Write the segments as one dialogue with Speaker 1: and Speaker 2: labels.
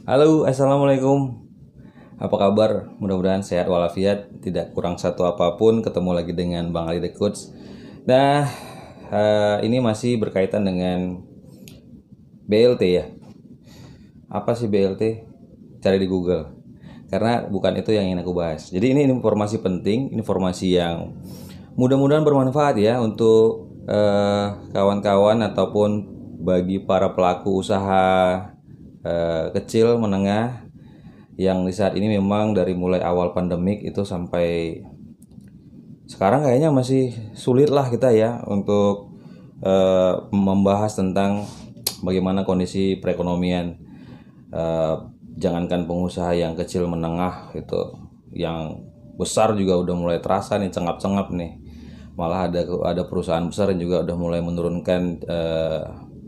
Speaker 1: Halo, assalamualaikum. Apa kabar? Mudah-mudahan sehat walafiat, tidak kurang satu apapun. Ketemu lagi dengan Bang Ali The Coach. Nah, ini masih berkaitan dengan BLT ya. Apa sih BLT? Cari di Google. Karena bukan itu yang ingin aku bahas. Jadi ini informasi penting, informasi yang mudah-mudahan bermanfaat ya untuk kawan-kawan ataupun bagi para pelaku usaha kecil menengah yang di saat ini memang dari mulai awal pandemik itu sampai sekarang kayaknya masih sulit lah kita ya untuk membahas tentang bagaimana kondisi perekonomian, jangankan pengusaha yang kecil menengah gitu, yang besar juga udah mulai terasa nih cengap-cengap nih. Malah ada perusahaan besar yang juga udah mulai menurunkan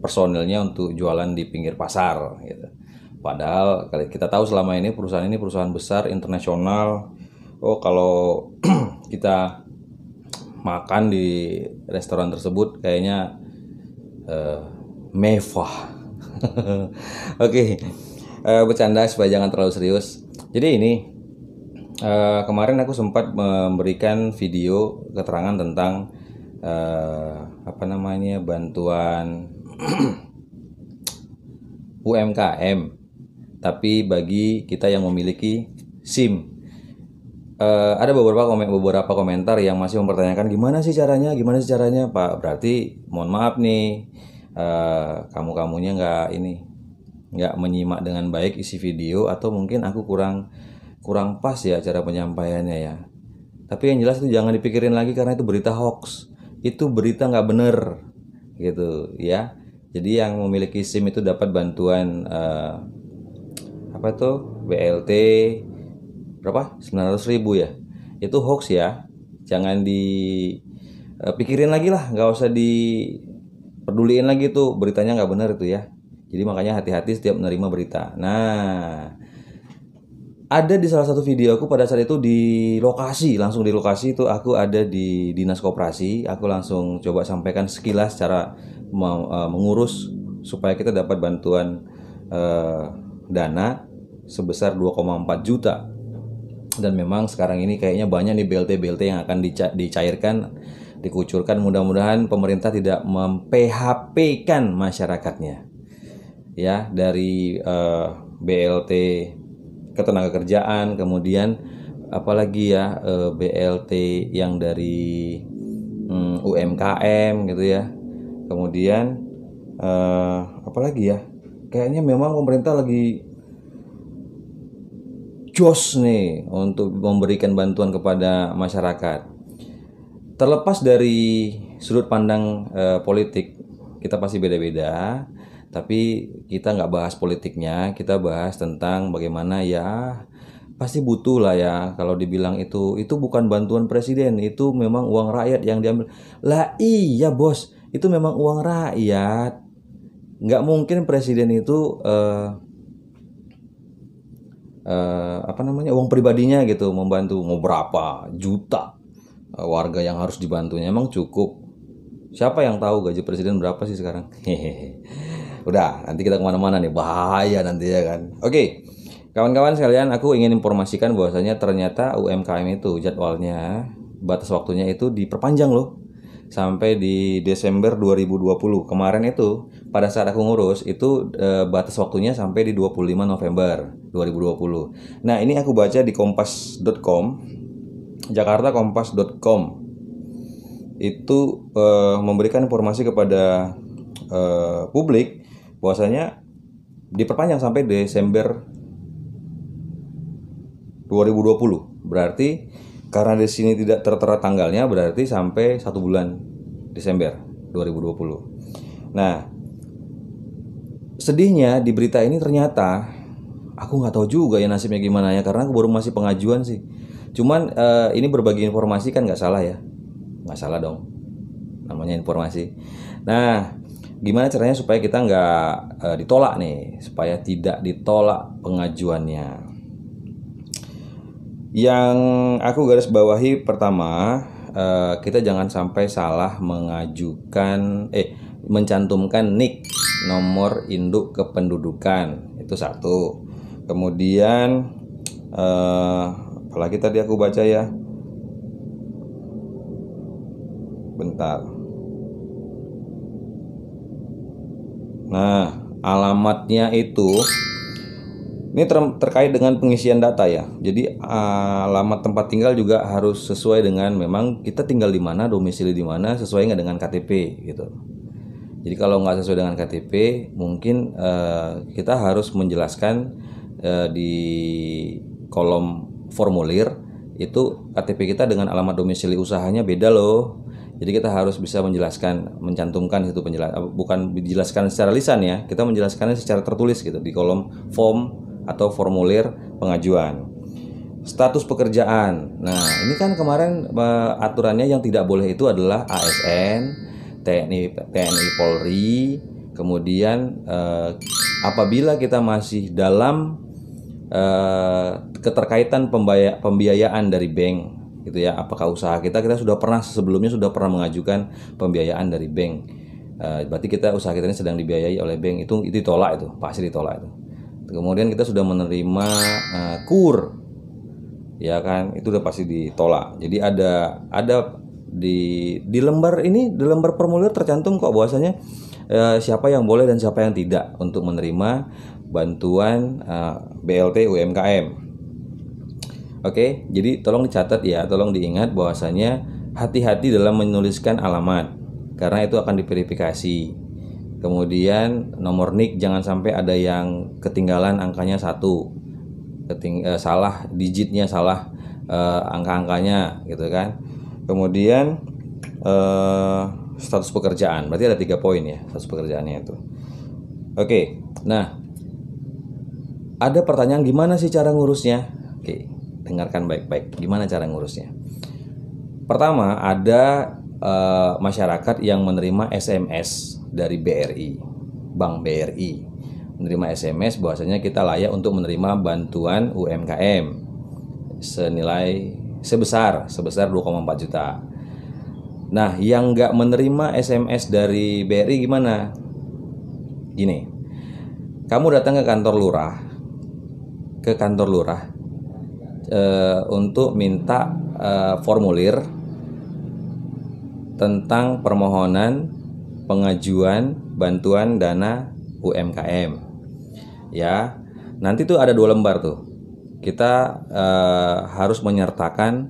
Speaker 1: personilnya untuk jualan di pinggir pasar gitu. Padahal kita tahu selama ini perusahaan besar internasional. Oh, kalau kita makan di restoran tersebut kayaknya mewah. Oke, bercanda supaya jangan terlalu serius. Jadi ini kemarin aku sempat memberikan video keterangan tentang bantuan UMKM, tapi bagi kita yang memiliki SIM. Ada beberapa komentar yang masih mempertanyakan gimana sih caranya Pak. Berarti mohon maaf nih, kamunya nggak menyimak dengan baik isi video, atau mungkin aku kurang pas ya cara penyampaiannya ya. Tapi yang jelas itu jangan dipikirin lagi karena itu berita hoax, itu berita nggak bener gitu ya. Jadi yang memiliki SIM itu dapat bantuan BLT berapa? 900.000 ya. Itu hoax ya. Jangan dipikirin lagi lah, nggak usah dipeduliin lagi tuh, beritanya nggak benar itu ya. Jadi makanya hati-hati setiap menerima berita. Nah, ada di salah satu video aku pada saat itu langsung di lokasi itu aku ada di Dinas Koperasi. Aku langsung coba sampaikan sekilas cara mengurus supaya kita dapat bantuan dana sebesar 2,4 juta. Dan memang sekarang ini kayaknya banyak nih BLT yang akan dicairkan, dikucurkan. Mudah-mudahan pemerintah tidak mem-PHP-kan masyarakatnya ya, dari BLT ketenagakerjaan, kemudian apalagi ya BLT yang dari UMKM gitu ya. Kemudian apalagi ya, kayaknya memang pemerintah lagi jos nih untuk memberikan bantuan kepada masyarakat. Terlepas dari sudut pandang politik, kita pasti beda-beda, tapi kita nggak bahas politiknya, kita bahas tentang bagaimana ya, pasti butuh lah ya. Kalau dibilang itu bukan bantuan presiden, itu memang uang rakyat yang diambil. Lah iya bos, itu memang uang rakyat. Nggak mungkin presiden itu uang pribadinya gitu membantu. Mau berapa juta warga yang harus dibantunya, emang cukup? Siapa yang tahu gaji presiden berapa sih sekarang? Udah, nanti kita kemana-mana nih, bahaya nanti ya kan. Oke, kawan-kawan sekalian, aku ingin informasikan bahwasanya ternyata UMKM itu jadwalnya, batas waktunya itu diperpanjang loh sampai di Desember 2020. Kemarin itu pada saat aku ngurus itu batas waktunya sampai di 25 November 2020. Nah, ini aku baca di kompas.com, jakartakompas.com itu memberikan informasi kepada publik bahwasanya diperpanjang sampai Desember 2020. Berarti karena di sini tidak tertera tanggalnya, berarti sampai 1 bulan Desember 2020. Nah, sedihnya di berita ini ternyata aku nggak tahu juga ya nasibnya gimana ya, karena aku baru masih pengajuan sih. Cuman ini berbagi informasi kan nggak salah ya, nggak salah dong, namanya informasi. Nah, gimana caranya supaya kita nggak ditolak nih, supaya tidak ditolak pengajuannya? Yang aku garis bawahi pertama, kita jangan sampai salah mencantumkan NIK, nomor induk kependudukan, itu satu. Kemudian apalagi tadi aku baca ya, bentar. Nah, alamatnya itu ini terkait dengan pengisian data ya. Jadi alamat tempat tinggal juga harus sesuai dengan memang kita tinggal di mana, domisili di mana, sesuai nggak dengan KTP gitu. Jadi kalau nggak sesuai dengan KTP, mungkin kita harus menjelaskan di kolom formulir itu KTP kita dengan alamat domisili usahanya beda loh. Jadi kita harus bisa menjelaskan, mencantumkan itu bukan dijelaskan secara lisan ya, kita menjelaskannya secara tertulis gitu di kolom form atau formulir pengajuan. Status pekerjaan. Nah, ini kan kemarin aturannya yang tidak boleh itu adalah ASN, TNI Polri, kemudian apabila kita masih dalam keterkaitan pembiayaan dari bank gitu ya, apakah usaha kita sebelumnya sudah pernah mengajukan pembiayaan dari bank, berarti usaha kita ini sedang dibiayai oleh bank, itu ditolak, itu pasti ditolak itu. Kemudian kita sudah menerima KUR ya kan, itu udah pasti ditolak. Jadi ada di lembar ini, di lembar formulir tercantum kok bahwasanya siapa yang boleh dan siapa yang tidak untuk menerima bantuan BLT UMKM. Oke, jadi tolong dicatat ya, tolong diingat bahwasanya hati-hati dalam menuliskan alamat karena itu akan diverifikasi. Kemudian nomor NIK jangan sampai ada yang ketinggalan angkanya 1, salah digitnya, salah angka-angkanya gitu kan. Kemudian status pekerjaan, berarti ada 3 poin ya status pekerjaannya itu. Oke, nah ada pertanyaan gimana sih cara ngurusnya? Oke, dengarkan baik-baik gimana cara ngurusnya. Pertama, ada masyarakat yang menerima SMS dari BRI, Bank BRI, menerima SMS bahwasanya kita layak untuk menerima bantuan UMKM sebesar 2,4 juta. Nah, yang nggak menerima SMS dari BRI gimana? Gini, kamu datang ke kantor lurah, untuk minta formulir tentang permohonan pengajuan bantuan dana UMKM ya. Nanti tuh ada 2 lembar tuh, kita harus menyertakan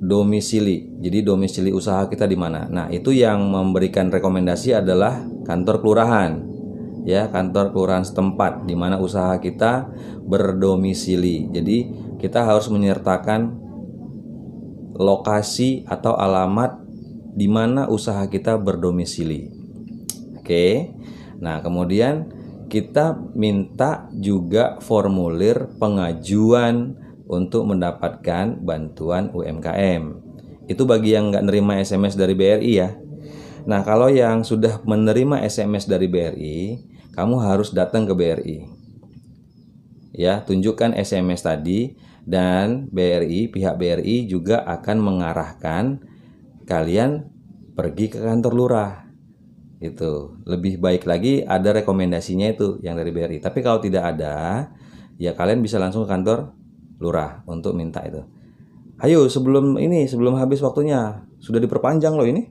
Speaker 1: domisili. Jadi domisili usaha kita di mana. Nah, itu yang memberikan rekomendasi adalah kantor kelurahan ya, kantor kelurahan setempat di mana usaha kita berdomisili. Jadi kita harus menyertakan lokasi atau alamat di mana usaha kita berdomisili. Oke. Nah, kemudian kita minta juga formulir pengajuan untuk mendapatkan bantuan UMKM. Itu bagi yang nggak nerima SMS dari BRI ya. Nah, kalau yang sudah menerima SMS dari BRI, kamu harus datang ke BRI. Ya, tunjukkan SMS tadi dan pihak BRI juga akan mengarahkan kalian pergi ke kantor lurah. Itu lebih baik lagi ada rekomendasinya itu yang dari BRI. Tapi kalau tidak ada, ya kalian bisa langsung ke kantor lurah untuk minta itu. Ayo sebelum habis waktunya, sudah diperpanjang loh ini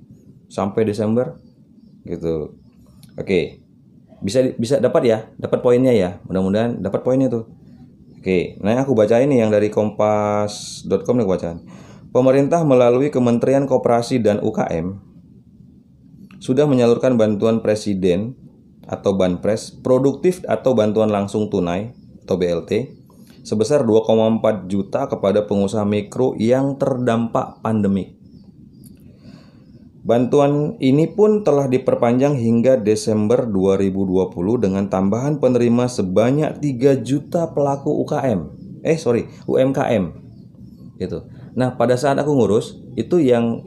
Speaker 1: sampai Desember gitu. Oke. Bisa dapat poinnya ya. Mudah-mudahan dapat poinnya tuh. Oke, nah aku baca ini yang dari kompas.com nih bacaan. Pemerintah melalui Kementerian Koperasi dan UKM sudah menyalurkan bantuan presiden atau Banpres produktif atau bantuan langsung tunai atau BLT sebesar 2,4 juta kepada pengusaha mikro yang terdampak pandemik. Bantuan ini pun telah diperpanjang hingga Desember 2020 dengan tambahan penerima sebanyak 3 juta pelaku UMKM. Gitu. Nah, pada saat aku ngurus, itu yang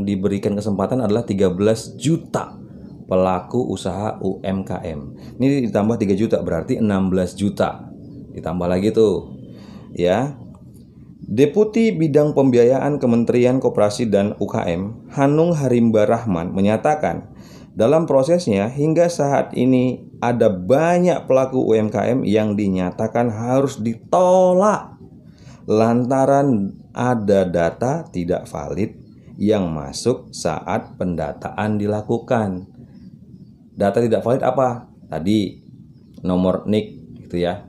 Speaker 1: diberikan kesempatan adalah 13 juta pelaku usaha UMKM. Ini ditambah 3 juta berarti 16 juta. Ditambah lagi tuh. Ya. Deputi Bidang Pembiayaan Kementerian Koperasi dan UKM, Hanung Harimba Rahman, menyatakan dalam prosesnya hingga saat ini ada banyak pelaku UMKM yang dinyatakan harus ditolak lantaran ada data tidak valid yang masuk saat pendataan dilakukan. Data tidak valid apa? Tadi nomor NIK gitu ya,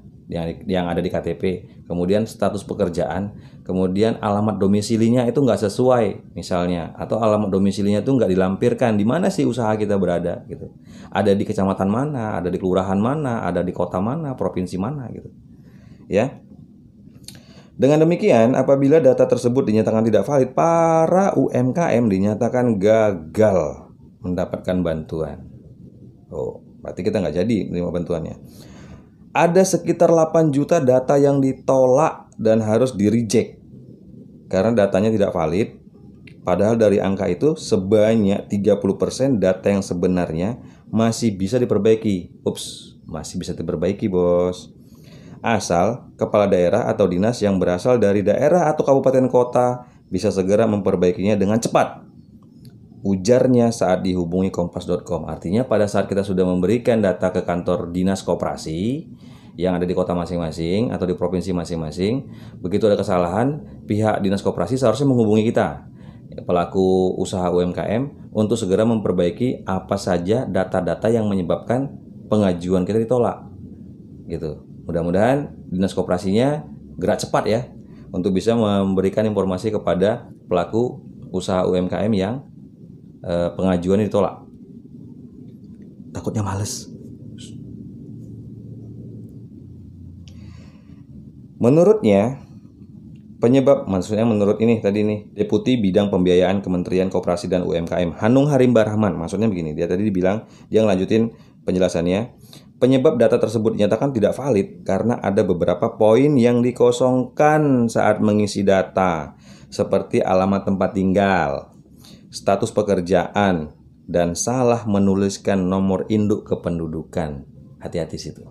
Speaker 1: yang ada di KTP, kemudian status pekerjaan, kemudian alamat domisilinya itu nggak sesuai misalnya, atau alamat domisilinya itu nggak dilampirkan di mana sih usaha kita berada gitu. Ada di kecamatan mana, ada di kelurahan mana, ada di kota mana, provinsi mana gitu. Ya. Dengan demikian, apabila data tersebut dinyatakan tidak valid, para UMKM dinyatakan gagal mendapatkan bantuan. Oh, berarti kita nggak jadi menerima bantuannya. Ada sekitar 8 juta data yang ditolak dan harus di-reject karena datanya tidak valid. Padahal dari angka itu sebanyak 30% data yang sebenarnya masih bisa diperbaiki. Ups, masih bisa diperbaiki, bos. Asal kepala daerah atau dinas yang berasal dari daerah atau kabupaten kota bisa segera memperbaikinya dengan cepat. Ujarnya saat dihubungi kompas.com. Artinya pada saat kita sudah memberikan data ke kantor dinas koperasi yang ada di kota masing-masing atau di provinsi masing-masing, begitu ada kesalahan, pihak dinas koperasi seharusnya menghubungi kita, pelaku usaha UMKM, untuk segera memperbaiki apa saja data-data yang menyebabkan pengajuan kita ditolak. Gitu. Mudah-mudahan dinas koperasinya gerak cepat ya untuk bisa memberikan informasi kepada pelaku usaha UMKM yang pengajuan ditolak. Takutnya males. Menurutnya, maksudnya menurut ini tadi nih, Deputi Bidang Pembiayaan Kementerian Koperasi dan UMKM Hanung Harimba Rahman, maksudnya begini, dia tadi dibilang, dia ngelanjutin penjelasannya. Penyebab data tersebut dinyatakan tidak valid karena ada beberapa poin yang dikosongkan saat mengisi data, seperti alamat tempat tinggal, status pekerjaan, dan salah menuliskan nomor induk kependudukan. Hati-hati situ.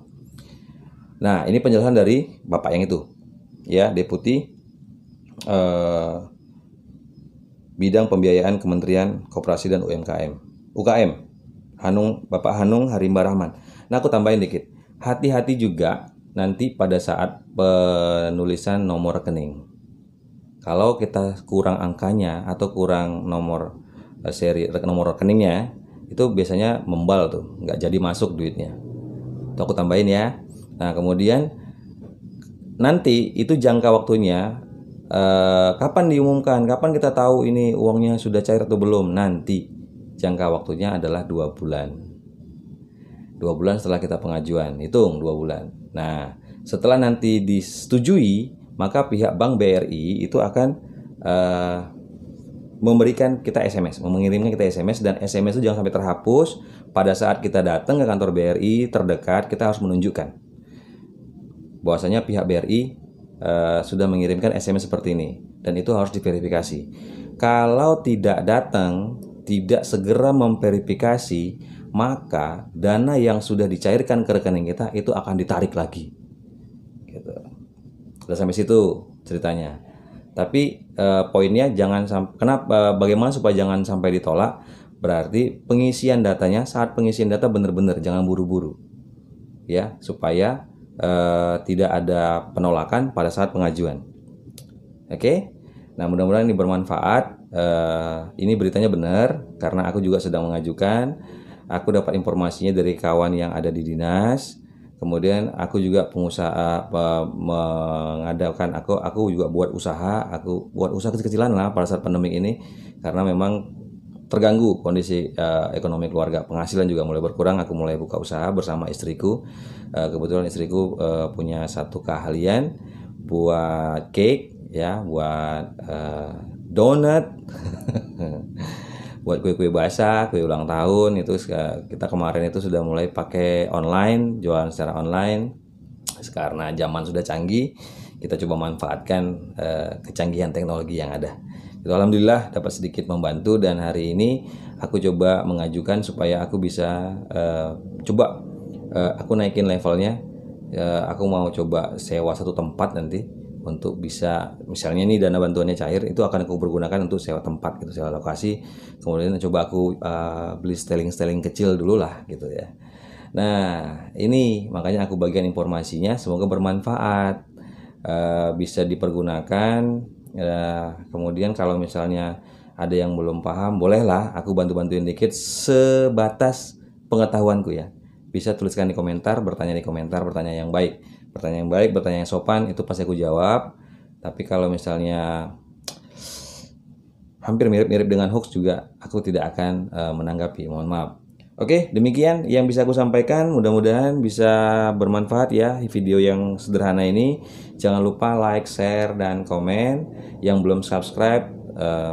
Speaker 1: Nah, ini penjelasan dari Bapak yang itu, ya, Deputi Bidang Pembiayaan Kementerian Koperasi dan UKM, Bapak Hanung Harimba Rahman. Nah, aku tambahin dikit. Hati-hati juga nanti pada saat penulisan nomor rekening. Kalau kita kurang angkanya atau kurang nomor nomor rekeningnya, itu biasanya membal tuh, nggak jadi masuk duitnya. Itu aku tambahin ya. Nah, kemudian nanti itu jangka waktunya kapan diumumkan, kapan kita tahu ini uangnya sudah cair atau belum. Nanti jangka waktunya adalah 2 bulan. 2 bulan setelah kita pengajuan, hitung 2 bulan. Nah, setelah nanti disetujui, maka pihak Bank BRI itu akan memberikan kita SMS, mengirimkan kita SMS, dan SMS itu jangan sampai terhapus. Pada saat kita datang ke kantor BRI terdekat, kita harus menunjukkan bahwasanya pihak BRI sudah mengirimkan SMS seperti ini, dan itu harus diverifikasi. Kalau tidak datang, tidak segera memverifikasi, maka dana yang sudah dicairkan ke rekening kita itu akan ditarik lagi. Gitu. Sudah sampai situ ceritanya. Tapi poinnya jangan bagaimana supaya jangan sampai ditolak? Berarti pengisian datanya, saat pengisian data benar-benar jangan buru-buru, ya, supaya tidak ada penolakan pada saat pengajuan. Oke? Nah, mudah-mudahan ini bermanfaat. Ini beritanya benar karena aku juga sedang mengajukan. Aku dapat informasinya dari kawan yang ada di dinas. Kemudian aku juga pengusaha mengadakan, aku juga buat usaha kecil-kecilan lah pada saat pandemi ini, karena memang terganggu kondisi ekonomi keluarga, penghasilan juga mulai berkurang. Aku mulai buka usaha bersama istriku. Kebetulan istriku punya satu keahlian buat cake, ya, buat donat, buat kue-kue basah, kue ulang tahun. Itu kita kemarin itu sudah mulai pakai online, jualan secara online. Karena zaman sudah canggih, kita coba manfaatkan kecanggihan teknologi yang ada. Itu alhamdulillah dapat sedikit membantu, dan hari ini aku coba mengajukan supaya aku bisa aku naikin levelnya. Aku mau coba sewa satu tempat nanti untuk bisa, misalnya ini dana bantuannya cair, itu akan aku pergunakan untuk sewa tempat gitu, sewa lokasi. Kemudian coba aku beli styling kecil dulu lah gitu ya. Nah, ini makanya aku bagian informasinya, semoga bermanfaat, bisa dipergunakan. Kemudian kalau misalnya ada yang belum paham, bolehlah aku bantu-bantuin dikit sebatas pengetahuanku ya. Bisa tuliskan di komentar, bertanya di komentar, bertanya yang baik, bertanya yang sopan, itu pasti aku jawab. Tapi kalau misalnya hampir mirip-mirip dengan hoax juga, aku tidak akan menanggapi, mohon maaf. Oke, demikian yang bisa aku sampaikan. Mudah-mudahan bisa bermanfaat ya video yang sederhana ini. Jangan lupa like, share, dan komen. Yang belum subscribe,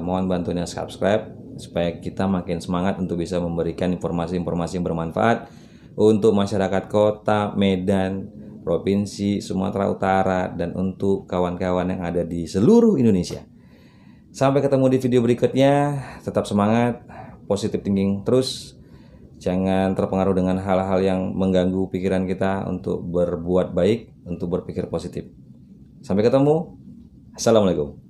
Speaker 1: mohon bantunya subscribe supaya kita makin semangat untuk bisa memberikan informasi-informasi yang bermanfaat untuk masyarakat kota Medan, provinsi Sumatera Utara, dan untuk kawan-kawan yang ada di seluruh Indonesia. Sampai ketemu di video berikutnya. Tetap semangat, positive thinking terus. Jangan terpengaruh dengan hal-hal yang mengganggu pikiran kita untuk berbuat baik, untuk berpikir positif. Sampai ketemu. Assalamualaikum.